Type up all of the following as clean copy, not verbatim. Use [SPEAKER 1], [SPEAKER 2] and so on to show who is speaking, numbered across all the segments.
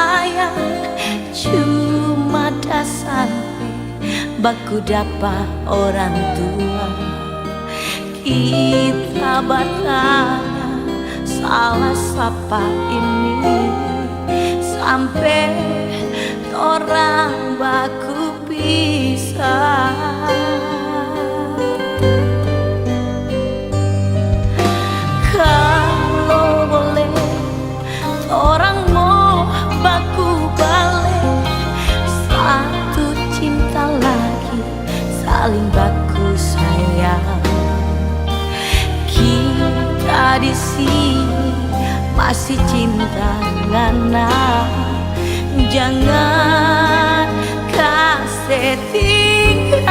[SPEAKER 1] sayang cuma dah sampai baku dapat orang tua. Kita bertanya salah siapa ini, sampai orang baku pisah. Kalau boleh orang mau baku balik, satu cinta lagi saling baku sayang. Kita di sini masih cinta ngana, jangan kasih tinggal.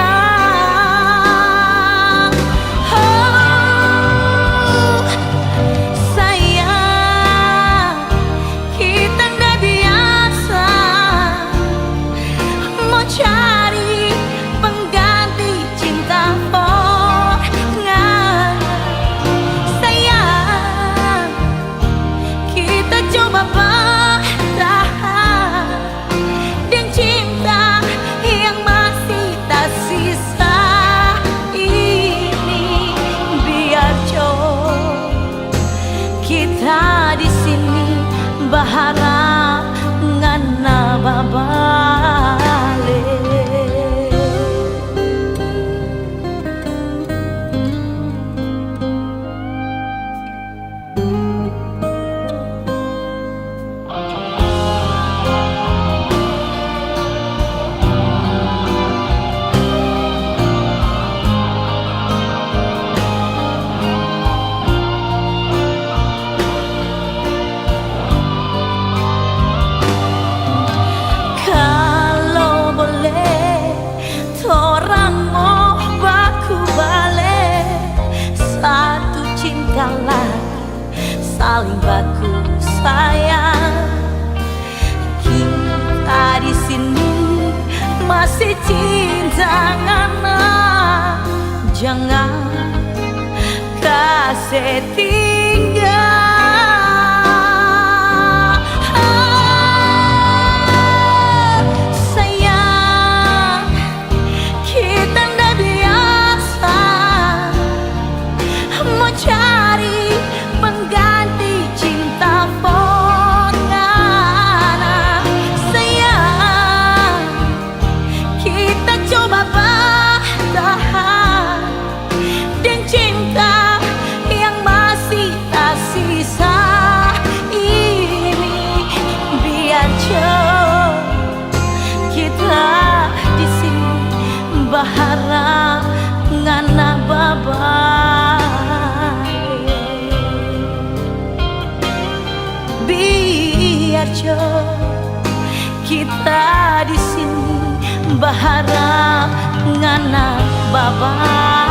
[SPEAKER 1] Oh, sayang, kita nggak biasa mau cari pengganti cinta. Coba bertahan dan cinta yang masih tersisa ini. Biar jauh kita di sini berharap ngana babale. Saling baku sayang, kita di sini masih cinta ngana, jangan kasih tinggal. Sayang, kita ndak biasa mau cari pengganti cinta pongana. Sayang, kita coba bertahan dan cinta yang masih tersisa ini. Biar jauh kita di sini berharap ngana biar jauh kita di sini berharap ngana baba.